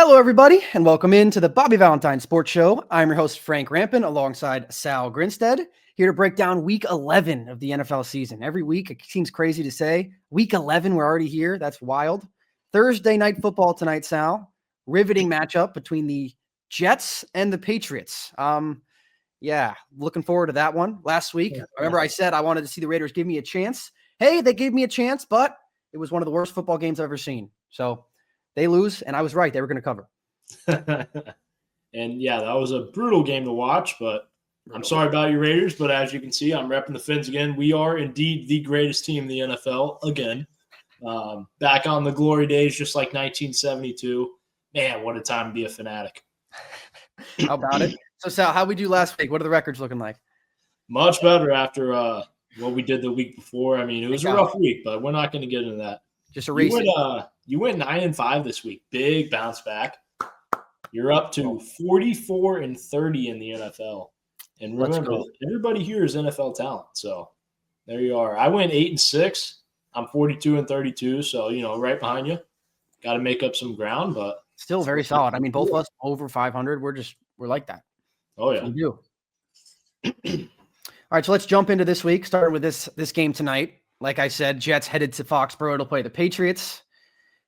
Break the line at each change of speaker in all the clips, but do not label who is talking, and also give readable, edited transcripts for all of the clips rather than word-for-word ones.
Hello, everybody, and welcome into the Bobby Valentine Sports Show. I'm your host, Frank Rampin, alongside Sal Grinstead, here to break down Week 11 of the NFL season. Every week, it seems crazy to say. Week 11, we're already here. That's wild. Thursday night football tonight, Sal. Riveting matchup between the Jets and the Patriots. Looking forward to that one. Last week, remember I said I wanted to see the Raiders give me a chance. Hey, they gave me a chance, but it was one of the worst football games I've ever seen. So they lose, and I was right. They were going to cover.
And yeah, that was a brutal game to watch, but I'm sorry about you Raiders, but as you can see, I'm repping the Fins again. We are indeed the greatest team in the NFL again. Back on the glory days, just like 1972. Man, what a time to be a fanatic.
How about it? So, Sal, how'd we do last week? What are the records looking like?
Much better after what we did the week before. I mean, it was a rough week, but we're not going to get into that.
Just erase it.
You went 9-5 this week. Big bounce back. You're up to 44-30 in the NFL. And remember, everybody here is NFL talent. So there you are. I went 8-6. I'm 42-32. So, right behind you. Got to make up some ground, but
still very solid. I mean, both of us over 500. We're like that.
Oh, yeah.
We do. All right, so let's jump into this week, starting with this game tonight. Like I said, Jets headed to Foxborough to play the Patriots.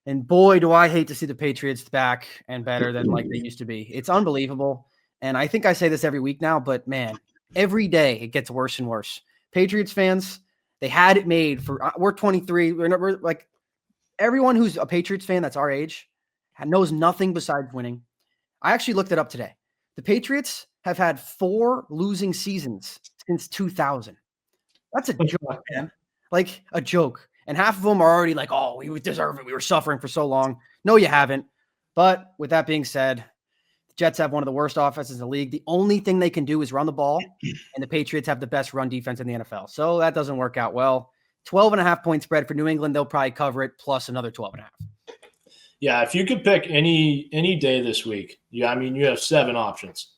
And boy, do I hate to see the Patriots back and better than like they used to be. It's unbelievable. And I think I say this every week now, but man, every day it gets worse and worse. Patriots fans, they had it made for we're 23. We're like everyone who's a Patriots fan that's our age knows nothing besides winning. I actually looked it up today. The Patriots have had 4 losing seasons since 2000. That's a joke, man. Like a joke. And half of them are already like, oh, we deserve it. We were suffering for so long. No, you haven't. But with that being said, the Jets have one of the worst offenses in the league. The only thing they can do is run the ball, and the Patriots have the best run defense in the NFL. So that doesn't work out well. 12.5 point spread for New England. They'll probably cover it plus another 12.5.
Yeah, if you could pick any day this week, you have 7 options.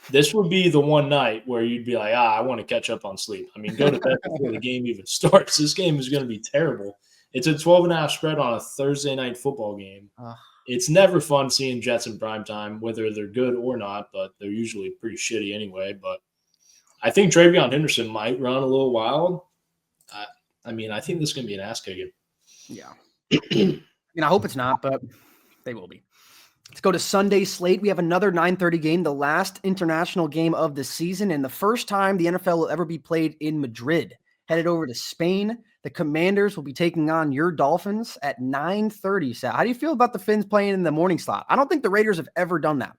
This would be the one night where you'd be like, I want to catch up on sleep. I mean, go to bed before the game even starts. This game is going to be terrible. It's a 12.5 spread on a Thursday night football game. It's never fun seeing Jets in primetime, whether they're good or not, but they're usually pretty shitty anyway. But I think Travion Henderson might run a little wild. I think this is going to be an ass kicking.
Yeah. I hope it's not, but they will be. Let's go to Sunday slate. We have another 9:30 game, the last international game of the season, and the first time the NFL will ever be played in Madrid. Headed over to Spain, the Commanders will be taking on your Dolphins at 9:30. Sal, how do you feel about the Fins playing in the morning slot? I don't think the Raiders have ever done that.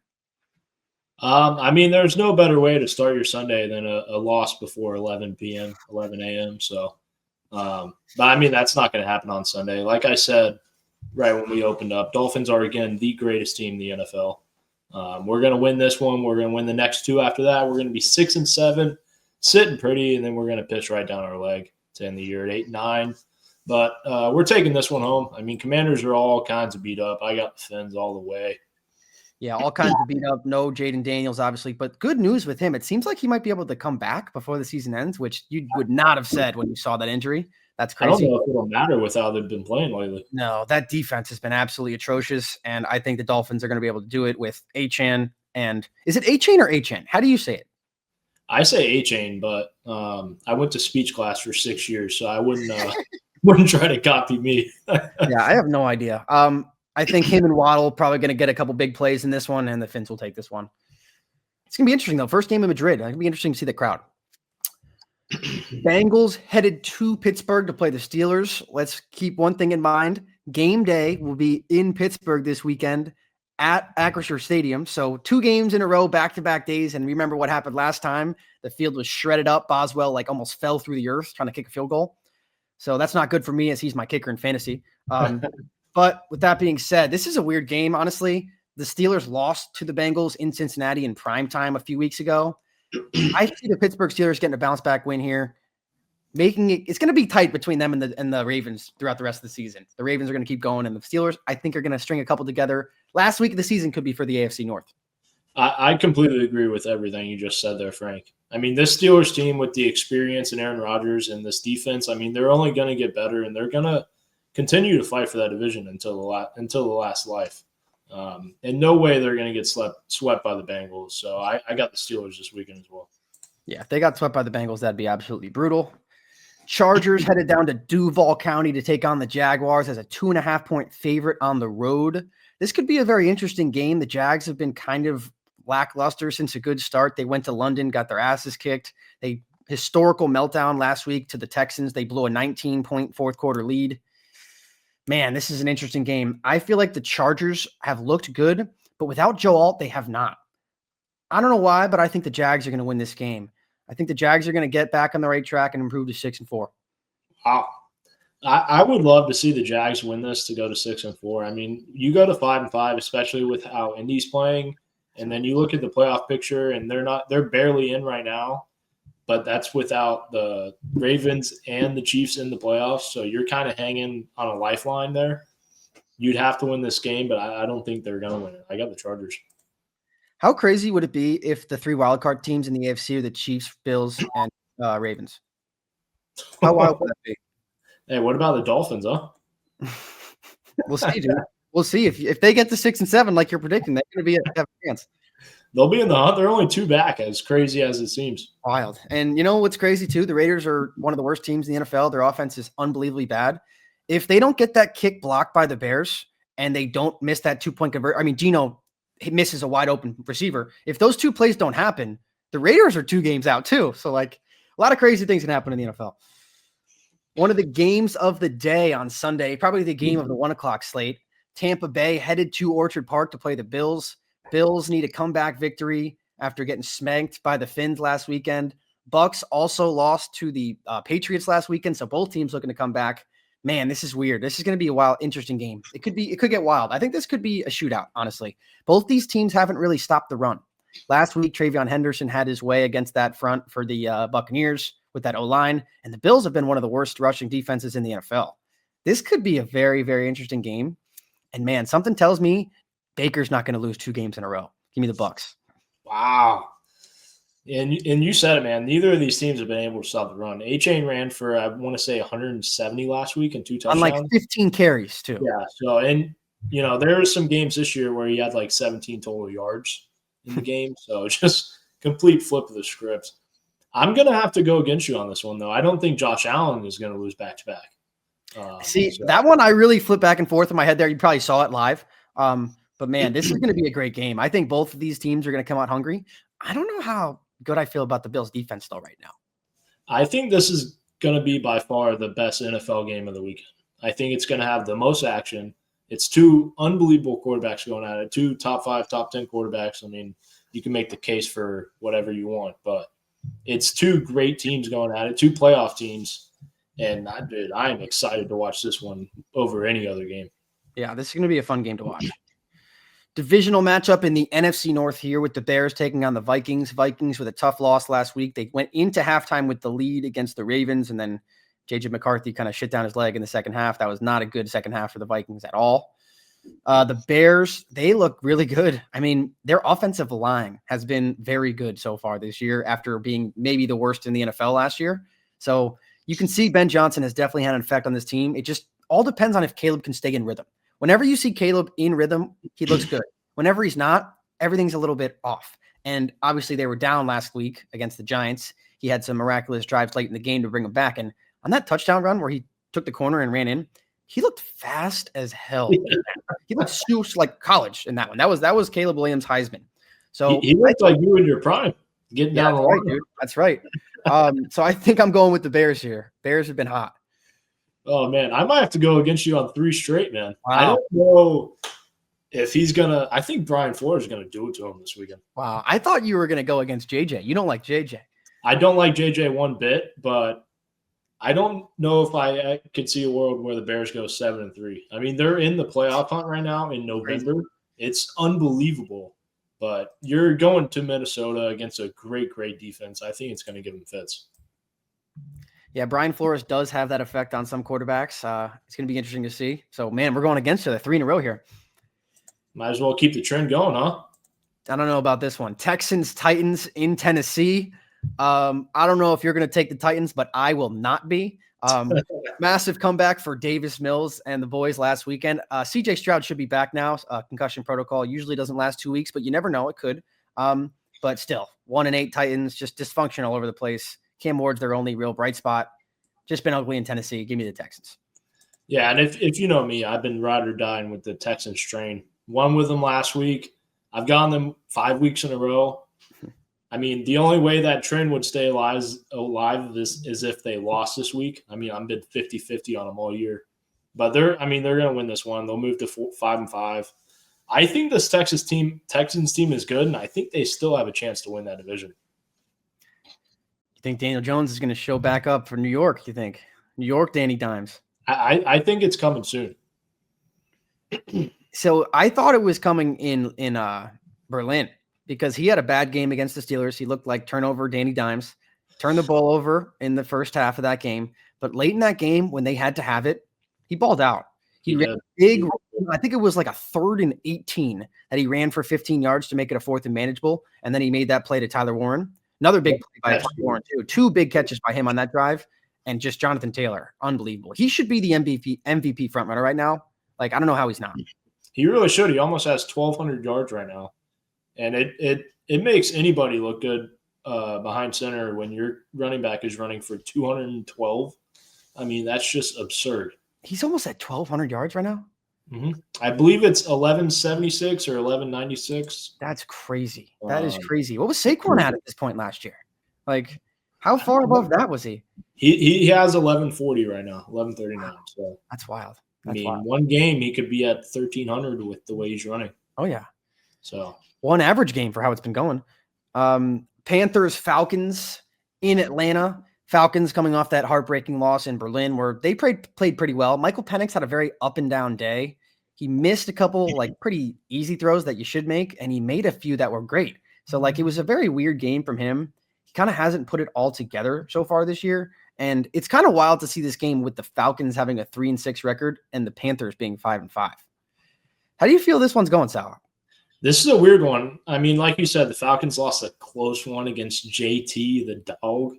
There's no better way to start your Sunday than a loss before 11 p.m., 11 a.m. So, that's not going to happen on Sunday. Like I said, right when we opened up, Dolphins are, again, the greatest team in the NFL. We're going to win this one. We're going to win the next 2 after that. We're going to be 6-7, sitting pretty, and then we're going to pitch right down our leg to end the year at 8-9. But we're taking this one home. Commanders are all kinds of beat up. I got the Fins all the way.
Yeah, all kinds of beat up. No Jaden Daniels, obviously. But good news with him. It seems like he might be able to come back before the season ends, which you would not have said when you saw that injury. That's crazy.
I don't know if it'll matter with how they've been playing lately.
No, that defense has been absolutely atrocious, and I think the Dolphins are going to be able to do it with Achane. And is it Achane or Achane? How do you say it?
I say Achane, but I went to speech class for 6 years, so I wouldn't try to copy me.
Yeah, I have no idea. I think him and Waddle probably going to get a couple big plays in this one, and the Fins will take this one. It's going to be interesting, though. First game in Madrid. It's going to be interesting to see the crowd. Bengals headed to Pittsburgh to play the Steelers. Let's keep one thing in mind. Game day will be in Pittsburgh this weekend at Acrisure Stadium. So 2 games in a row, back-to-back days. And remember what happened last time. The field was shredded up. Boswell almost fell through the earth trying to kick a field goal. So that's not good for me as he's my kicker in fantasy. But with that being said, this is a weird game, honestly. The Steelers lost to the Bengals in Cincinnati in primetime a few weeks ago. I see the Pittsburgh Steelers getting a bounce back win here, making it's going to be tight between them and the Ravens throughout the rest of the season. The Ravens are going to keep going, and the Steelers, I think, are going to string a couple together. Last week of the season could be for the AFC North.
I completely agree with everything you just said there, Frank. This Steelers team with the experience and Aaron Rodgers and this defense, they're only going to get better, and they're going to continue to fight for that division until the last life. And no way they're going to get swept by the Bengals. So I got the Steelers this weekend as well.
Yeah, if they got swept by the Bengals, that'd be absolutely brutal. Chargers headed down to Duval County to take on the Jaguars as a 2.5-point favorite on the road. This could be a very interesting game. The Jags have been kind of lackluster since a good start. They went to London, got their asses kicked. They historical meltdown last week to the Texans. They blew a 19-point fourth quarter lead. Man, this is an interesting game. I feel like the Chargers have looked good, but without Joe Alt, they have not. I don't know why, but I think the Jags are going to win this game. I think the Jags are going to get back on the right track and improve to 6-4.
Wow. I would love to see the Jags win this to go to 6-4. I mean, you go to 5-5, especially with how Indy's playing, and then you look at the playoff picture, and they're barely in right now, but that's without the Ravens and the Chiefs in the playoffs. So you're kind of hanging on a lifeline there. You'd have to win this game, but I don't think they're going to win it. I got the Chargers.
How crazy would it be if the three wildcard teams in the AFC are the Chiefs, Bills, and Ravens? How wild would that be?
Hey, what about the Dolphins, huh?
We'll see, dude. We'll see if they get to 6-7, like you're predicting, they're going to have a chance.
They'll be in the hunt. They're only 2 back, as crazy as it seems.
Wild. And you know what's crazy too? The Raiders are one of the worst teams in the NFL. Their offense is unbelievably bad. If they don't get that kick blocked by the Bears and they don't miss that 2-point conversion, I mean, Geno misses a wide open receiver. If those 2 plays don't happen, the Raiders are 2 games out too. So like a lot of crazy things can happen in the NFL. One of the games of the day on Sunday, probably the game of the 1:00 slate, Tampa Bay headed to Orchard Park to play the Bills. Bills need a comeback victory after getting smacked by the Finns last weekend. Bucks also lost to the Patriots last weekend, so both teams looking to come back. Man, this is weird. This is going to be a wild, interesting game. It could get wild. I think this could be a shootout, honestly. Both these teams haven't really stopped the run. Last week, Travion Henderson had his way against that front for the Buccaneers with that O-line, and the Bills have been one of the worst rushing defenses in the NFL. This could be a very, very interesting game. And man, something tells me Baker's not going to lose 2 games in a row. Give me the Bucks.
Wow. And you said it, man. Neither of these teams have been able to stop the run. A-Chain ran for, I want to say, 170 last week and 2 touchdowns.
On like 15 carries, too.
Yeah. So, and, there are some games this year where he had like 17 total yards in the game. So, just complete flip of the script. I'm going to have to go against you on this one, though. I don't think Josh Allen is going to lose back-to-back.
That one I really flipped back and forth in my head there. You probably saw it live. But, man, this is going to be a great game. I think both of these teams are going to come out hungry. I don't know how good I feel about the Bills' defense, though, right now.
I think this is going to be by far the best NFL game of the weekend. I think it's going to have the most action. It's 2 unbelievable quarterbacks going at it, 2 top 5, top 10 quarterbacks. I mean, you can make the case for whatever you want, but it's 2 great teams going at it, 2 playoff teams. And I am excited to watch this one over any other game.
Yeah, this is going to be a fun game to watch. Divisional matchup in the NFC North here with the Bears taking on the Vikings. Vikings with a tough loss last week. They went into halftime with the lead against the Ravens, and then J.J. McCarthy kind of shit down his leg in the second half. That was not a good second half for the Vikings at all. The Bears, they look really good. I mean, their offensive line has been very good so far this year after being maybe the worst in the NFL last year. So you can see Ben Johnson has definitely had an effect on this team. It just all depends on if Caleb can stay in rhythm. Whenever you see Caleb in rhythm, he looks good. Whenever he's not, everything's a little bit off. And obviously they were down last week against the Giants. He had some miraculous drives late in the game to bring them back. And on that touchdown run where he took the corner and ran in, he looked fast as hell. He looked swoosh like college in that one. That was Caleb Williams Heisman. So
he looked like you in your prime, getting down the line.
Dude. That's right. So I think I'm going with the Bears here. Bears have been hot.
Oh, man, I might have to go against you on 3 straight, man.
Wow.
I don't know if he's going to – I think Brian Flores is going to do it to him this weekend.
Wow. I thought you were going to go against JJ. You don't like JJ.
I don't like JJ one bit, but I don't know if I could see a world where the Bears go 7-3. I mean, they're in the playoff hunt right now in November. Crazy. It's unbelievable. But you're going to Minnesota against a great, great defense. I think it's going to give them fits.
Yeah, Brian Flores does have that effect on some quarterbacks. It's going to be interesting to see. So, man, we're going against each other 3 in a row here.
Might as well keep the trend going, huh?
I don't know about this one. Texans, Titans in Tennessee. I don't know if you're going to take the Titans, but I will not be. Massive comeback for Davis Mills and the boys last weekend. CJ Stroud should be back now. Concussion protocol usually doesn't last 2 weeks, but you never know. It could. But still, 1-8 Titans, just dysfunction all over the place. Cam Ward's their only real bright spot. Just been ugly in Tennessee. Give me the Texans.
Yeah, and if you know me, I've been ride or dying with the Texans train. Won with them last week. I've gotten them 5 weeks in a row. I mean, the only way that trend would stay alive is if they lost this week. I mean, I've been 50-50 on them all year. But they're going to win this one. They'll move to 5-5. I think this Texans team is good, and I think they still have a chance to win that division.
You think Daniel Jones is going to show back up for New York, you think? New York, Danny Dimes.
I think it's coming soon.
So I thought it was coming in Berlin because he had a bad game against the Steelers. He looked like turnover Danny Dimes, turned the ball over in the first half of that game. But late in that game, when they had to have it, he balled out. He ran big. I think it was like a 3rd and 18 that he ran for 15 yards to make it a 4th and manageable. And then he made that play to Tyler Warren. Another big play by Tyler Warren, too. 2 big catches by him on that drive. And just Jonathan Taylor. Unbelievable. He should be the MVP frontrunner right now. Like, I don't know how he's not.
He really should. He almost has 1,200 yards right now. And it makes anybody look good behind center when your running back is running for 212. I mean, that's just absurd.
He's almost at 1,200 yards right now?
Mm-hmm. I believe it's 1176 or 1196.
That's crazy. That is crazy. What was Saquon at this point last year? Like, how far above that was he?
He has 1140 right now, 1139. So
that's wild.
That's wild. One game he could be at 1,300 with the way he's running.
Oh yeah.
So
one average game for how it's been going. Panthers, Falcons in Atlanta. Falcons coming off that heartbreaking loss in Berlin where they played pretty well. Michael Penix had a very up and down day. He missed a couple like pretty easy throws that you should make, and he made a few that were great. So like it was a very weird game from him. He kind of hasn't put it all together so far this year. And it's kind of wild to see this game with the Falcons having a 3-6 record and the Panthers being 5-5. How do you feel this one's going, Sal?
This is a weird one. I mean, like you said, the Falcons lost a close one against JT, the dog,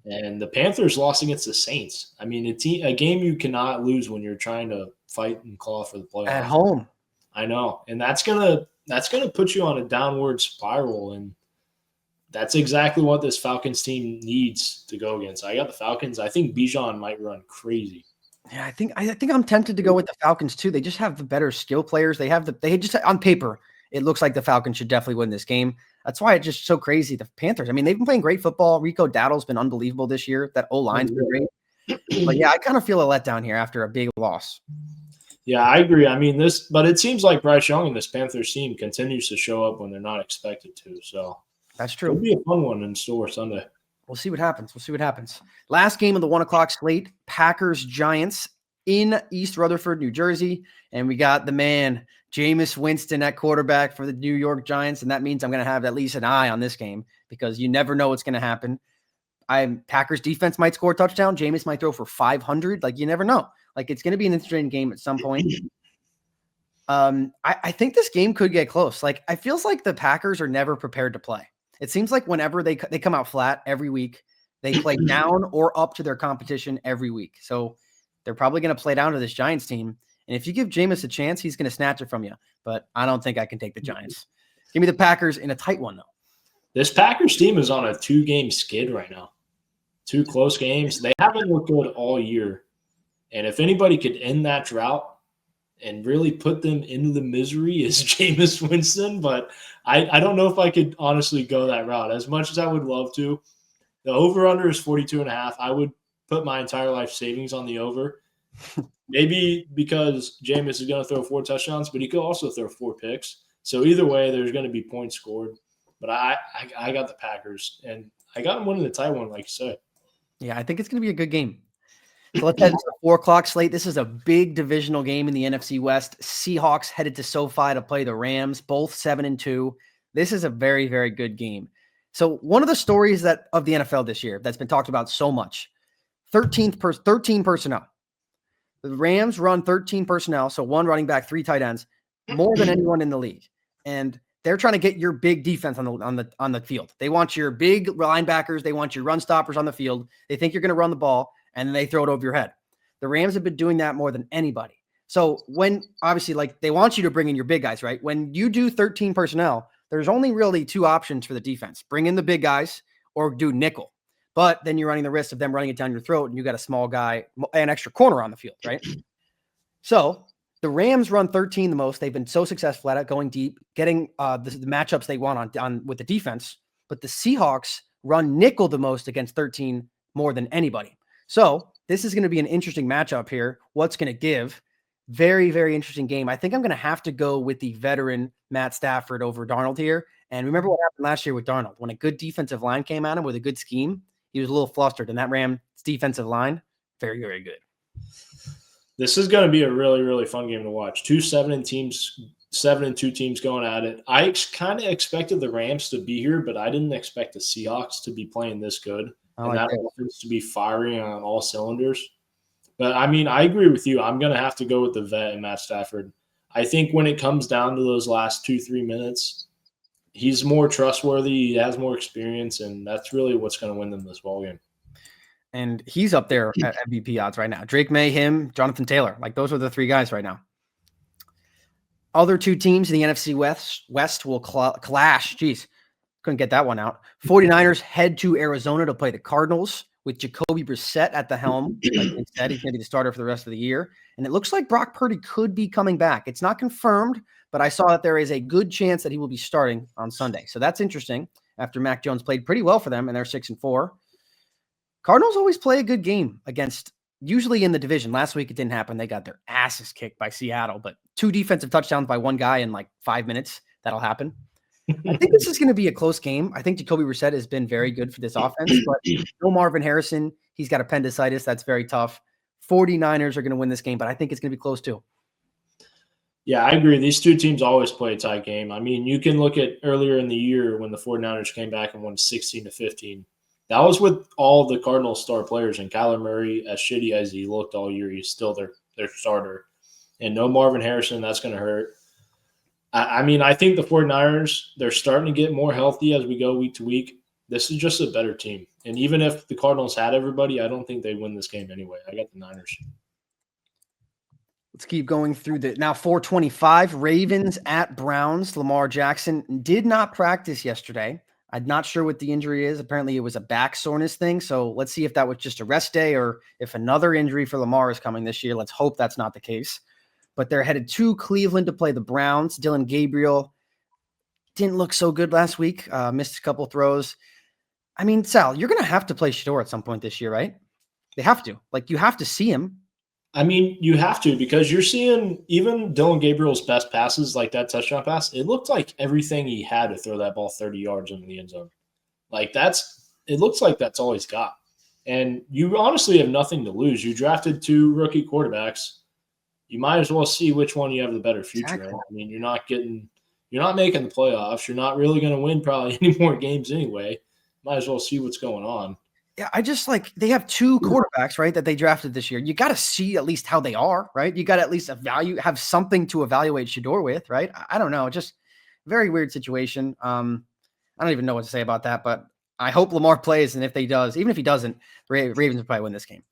and the Panthers lost against the Saints. I mean, a game you cannot lose when you're trying to fight and claw for the playoffs.
At home.
I know. And that's gonna put you on a downward spiral, and that's exactly what this Falcons team needs to go against. I got the Falcons. I think Bijan might run crazy.
Yeah, I think I'm tempted to go with the Falcons too. They just have the better skill players. They just on paper, it looks like the Falcons should definitely win this game. That's why it's just so crazy. The Panthers, I mean, they've been playing great football. Rico Dowdle's been unbelievable this year. That O-line's been great. But yeah, I kind of feel a letdown here after a big loss.
Yeah, I agree. I mean, but it seems like Bryce Young and this Panthers team continues to show up when they're not expected to. So
that's true.
It'll be a fun one in store Sunday.
We'll see what happens. Last game of the 1:00 slate, Packers-Giants in East Rutherford, New Jersey. And we got the man, Jameis Winston at quarterback for the New York Giants. And that means I'm going to have at least an eye on this game because you never know what's going to happen. Packers defense might score a touchdown. Jameis might throw for 500. Like, you never know. Like, it's going to be an interesting game at some point. I think this game could get close. Like, I feels like the Packers are never prepared to play. It seems like whenever they come out flat every week, they play down or up to their competition every week. So they're probably going to play down to this Giants team. And if you give Jameis a chance, he's going to snatch it from you. But I don't think I can take the Giants. Give me the Packers in a tight one, though.
This Packers team is on a 2-game skid right now. 2 close games. They haven't looked good all year. And if anybody could end that drought and really put them into the misery is Jameis Winston. But I don't know if I could honestly go that route. As much as I would love to, the over-under is 42.5. I would put my entire life savings on the over. Maybe because Jameis is going to throw 4 touchdowns, but he could also throw 4 picks. So either way, there's going to be points scored. But I got the Packers, and I got them winning the tight one, like you said.
Yeah, I think it's going to be a good game. So let's head to the 4:00 slate. This is a big divisional game in the NFC West. Seahawks headed to SoFi to play the Rams, both 7-2. This is a very, very good game. So one of the stories of the NFL this year that's been talked about so much, 13 personnel. The Rams run 13 personnel, so 1 running back, 3 tight ends, more than anyone in the league. And they're trying to get your big defense on the field. They want your big linebackers. They want your run stoppers on the field. They think you're going to run the ball. and they throw it over your head. The Rams have been doing that more than anybody. So when obviously like they want you to bring in your big guys, right? When you do 13 personnel, there's only really two options for the defense. Bring in the big guys or do nickel. But then you're running the risk of them running it down your throat and you got a small guy, an extra corner on the field, right? So the Rams run 13 the most. They've been so successful at it, going deep, getting the matchups they want on with the defense. But the Seahawks run nickel the most against 13 more than anybody. So this is going to be an interesting matchup here. What's going to give? Very, very interesting game. I think I'm going to have to go with the veteran Matt Stafford over Darnold here. And remember what happened last year with Darnold. When a good defensive line came at him with a good scheme, he was a little flustered. And that Rams defensive line, very, very good.
This is going to be a really, really fun game to watch. 7-2 teams going at it. I kind of expected the Rams to be here, but I didn't expect the Seahawks to be playing this good and that offense to be firing on all cylinders. But, I mean, I agree with you. I'm going to have to go with the vet and Matt Stafford. I think when it comes down to those last 2-3 minutes, he's more trustworthy. He has more experience, and that's really what's going to win them this ballgame.
And he's up there at MVP odds right now. Drake May, him, Jonathan Taylor. Like, those are the three guys right now. Other two teams in the NFC West will clash. Jeez, couldn't get that one out. 49ers head to Arizona to play the Cardinals with Jacoby Brissett at the helm. Like they said, he's going to be the starter for the rest of the year. And it looks like Brock Purdy could be coming back. It's not confirmed, but I saw that there is a good chance that he will be starting on Sunday. So that's interesting after Mac Jones played pretty well for them and they're 6-4. Cardinals always play a good game against, usually in the division. Last week it didn't happen. They got their asses kicked by Seattle, but 2 defensive touchdowns by one guy in like 5 minutes. That'll happen. I think this is going to be a close game. I think Jacoby Brissett has been very good for this offense, but no Marvin Harrison. He's got appendicitis. That's very tough. 49ers are going to win this game, but I think it's going to be close too.
Yeah, I agree. These two teams always play a tight game. I mean, you can look at earlier in the year when the 49ers came back and won 16-15. That was with all the Cardinals star players, and Kyler Murray, as shitty as he looked all year, he's still their starter. And no Marvin Harrison, that's going to hurt. I mean, I think the 49ers, they're starting to get more healthy as we go week to week. This is just a better team. And even if the Cardinals had everybody, I don't think they'd win this game anyway. I got the Niners.
Let's keep going through the now 425 Ravens at Browns. Lamar Jackson did not practice yesterday. I'm not sure what the injury is. Apparently it was a back soreness thing. So let's see if that was just a rest day or if another injury for Lamar is coming this year. Let's hope that's not the case. But they're headed to Cleveland to play the Browns. Dylan Gabriel didn't look so good last week. Missed a couple throws. I mean, Sal, you're going to have to play Shador at some point this year, right? They have to. Like, you have to see him.
I mean, you have to, because you're seeing even Dylan Gabriel's best passes, like that touchdown pass, it looked like everything he had to throw that ball 30 yards into the end zone. Like, it looks like that's all he's got. And you honestly have nothing to lose. You drafted 2 rookie quarterbacks. You might as well see which one you have the better future in. I mean, you're not making the playoffs. You're not really going to win probably any more games anyway. Might as well see what's going on.
Yeah, I just they have 2 quarterbacks, right, that they drafted this year. You got to see at least how they are, right? You got to at least have something to evaluate Shador with, right? I don't know. Just very weird situation. I don't even know what to say about that, but I hope Lamar plays. And if he does, even if he doesn't, Ravens will probably win this game.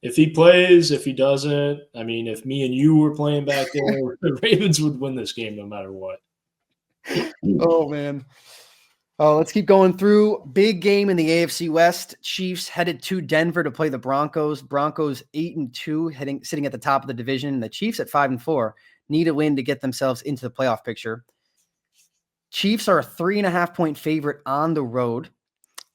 If he plays, if he doesn't, I mean, if me and you were playing back there, the Ravens would win this game no matter what.
Oh, man. Oh, let's keep going through. Big game in the AFC West. Chiefs headed to Denver to play the Broncos. Broncos 8-2, sitting at the top of the division. The Chiefs at 5-4 need a win to get themselves into the playoff picture. Chiefs are a 3.5-point favorite on the road.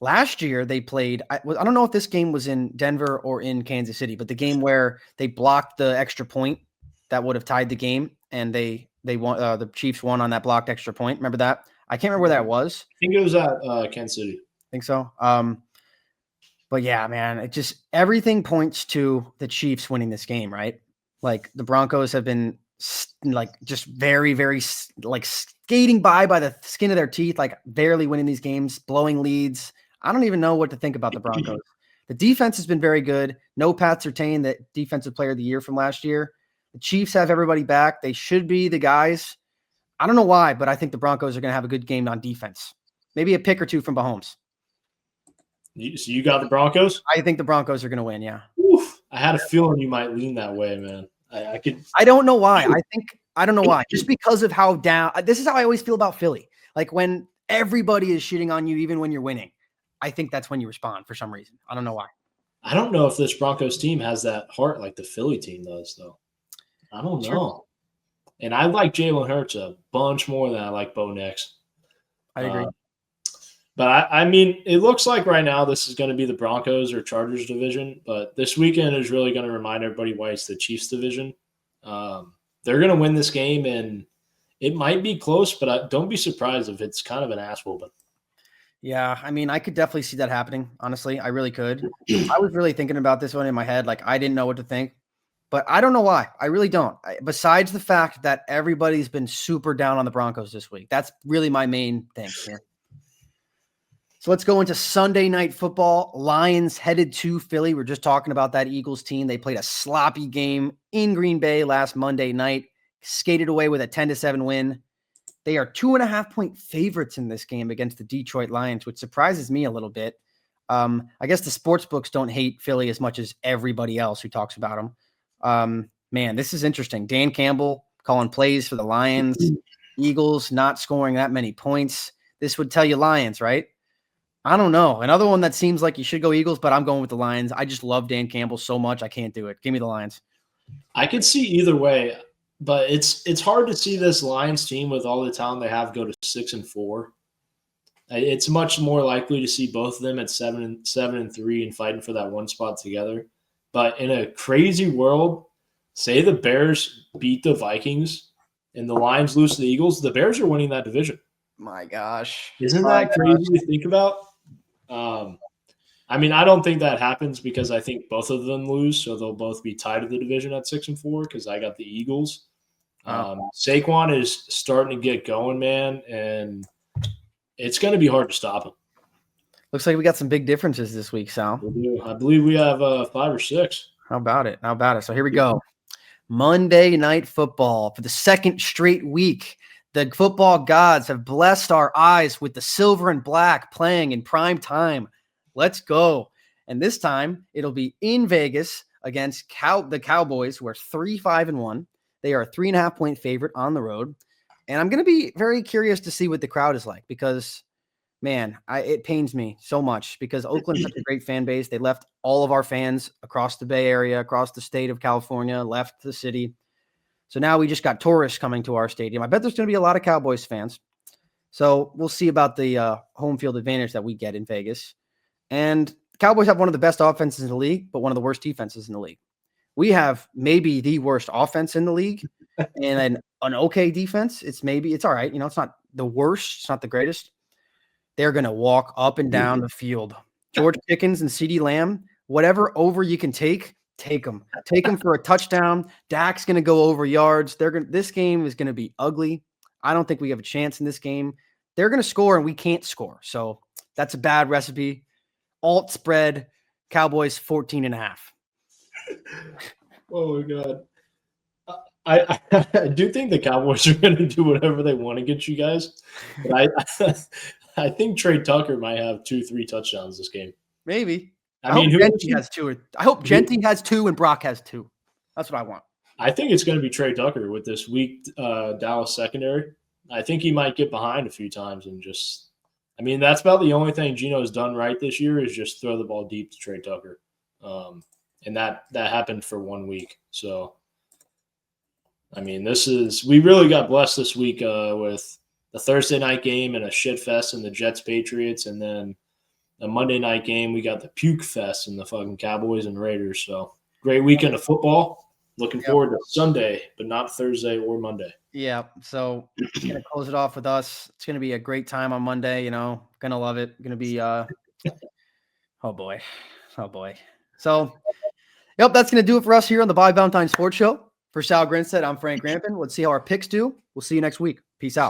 Last year they played. I don't know if this game was in Denver or in Kansas City, but the game where they blocked the extra point that would have tied the game, and they won. The Chiefs won on that blocked extra point. Remember that? I can't remember where that was.
I think it was at Kansas City.
I think so. But yeah, man, it just everything points to the Chiefs winning this game, right? Like the Broncos have been just very, very skating by the skin of their teeth, like barely winning these games, blowing leads. I don't even know what to think about the Broncos. The defense has been very good. No Pat Surtain, the defensive player of the year from last year. The Chiefs have everybody back. They should be the guys. I don't know why, but I think the Broncos are going to have a good game on defense. Maybe a pick or 2 from Mahomes.
So you got the Broncos?
I think the Broncos are going to win. Yeah.
Oof, I had a feeling you might lean that way, man. I could.
I don't know why. I don't know why. Just because of how down. This is how I always feel about Philly. Like when everybody is shitting on you, even when you're winning. I think that's when you respond for some reason. I don't know why.
I don't know if this Broncos team has that heart like the Philly team does, though. I don't know. And I like Jalen Hurts a bunch more than I like Bo Nix.
I agree.
But I mean, it looks like right now this is going to be the Broncos or Chargers division. But this weekend is really going to remind everybody why it's the Chiefs division. They're going to win this game, and it might be close, but don't be surprised if it's kind of an ass whooping.
Yeah, I mean, I could definitely see that happening. Honestly, I really could. I was really thinking about this one in my head. Like, I didn't know what to think, but I don't know why. I really don't. Besides the fact that everybody's been super down on the Broncos this week. That's really my main thing here. So let's go into Sunday Night Football. Lions headed to Philly. We're just talking about that Eagles team. They played a sloppy game in Green Bay last Monday night, skated away with a 10-7 win. They are 2.5-point favorites in this game against the Detroit Lions, which surprises me a little bit. I guess the sports books don't hate Philly as much as everybody else who talks about them. Man, this is interesting. Dan Campbell calling plays for the Lions. Eagles not scoring that many points. This would tell you Lions, right? I don't know. Another one that seems like you should go Eagles, but I'm going with the Lions. I just love Dan Campbell so much. I can't do it. Give me the Lions.
I could see either way, but it's hard to see this Lions team with all the talent they have go to 6-4. It's much more likely to see both of them at 7-3 and fighting for that one spot together. But in a crazy world, say the Bears beat the Vikings and the Lions lose to the Eagles, the Bears are winning that division.
My gosh.
Isn't that crazy to think about? I mean, I don't think that happens because I think both of them lose, so they'll both be tied to the division at 6-4 because I got the Eagles. Saquon is starting to get going, man, and it's going to be hard to stop him.
Looks like we got some big differences this week, Sal.
We do. I believe we have 5 or 6.
How about it? So here we go. Monday Night Football for the second straight week. The football gods have blessed our eyes with the silver and black playing in prime time. Let's go. And this time it'll be in Vegas against the Cowboys, who are 3-5-1. They are a 3.5-point favorite on the road. And I'm going to be very curious to see what the crowd is like because, man, it pains me so much because Oakland's such a great fan base. They left all of our fans across the Bay Area, across the state of California, left the city. So now we just got tourists coming to our stadium. I bet there's going to be a lot of Cowboys fans. So we'll see about the home field advantage that we get in Vegas. And the Cowboys have one of the best offenses in the league, but one of the worst defenses in the league. We have maybe the worst offense in the league and an okay defense. It's all right. You know, it's not the worst. It's not the greatest. They're going to walk up and down the field. George Pickens and CeeDee Lamb, whatever over you can take them. Take them for a touchdown. Dak's going to go over yards. This game is going to be ugly. I don't think we have a chance in this game. They're going to score and we can't score. So that's a bad recipe. Alt spread, Cowboys 14.5.
Oh my God. I do think the Cowboys are going to do whatever they want against you guys. But I think Trey Tucker might have 2-3 touchdowns this game.
Maybe.
I mean,
hope Genty has 2. I hope Genty has 2 and Brock has 2. That's what I want.
I think it's going to be Trey Tucker with this weak Dallas secondary. I think he might get behind a few times and just – I mean, that's about the only thing Geno's done right this year is just throw the ball deep to Trey Tucker. And that happened for 1 week. So, I mean, we really got blessed this week with the Thursday night game and a shit fest in the Jets-Patriots, and then a Monday night game, we got the puke fest in the fucking Cowboys and Raiders. So, great weekend of football. Looking forward to Sunday, but not Thursday or Monday.
Yeah, so going to close it off with us. It's going to be a great time on Monday, you know. Going to love it. Going to be oh boy. So, yep, that's going to do it for us here on the Valentine Sports Show. For Sal Grinstead, I'm Frank Rampin. Let's see how our picks do. We'll see you next week. Peace out.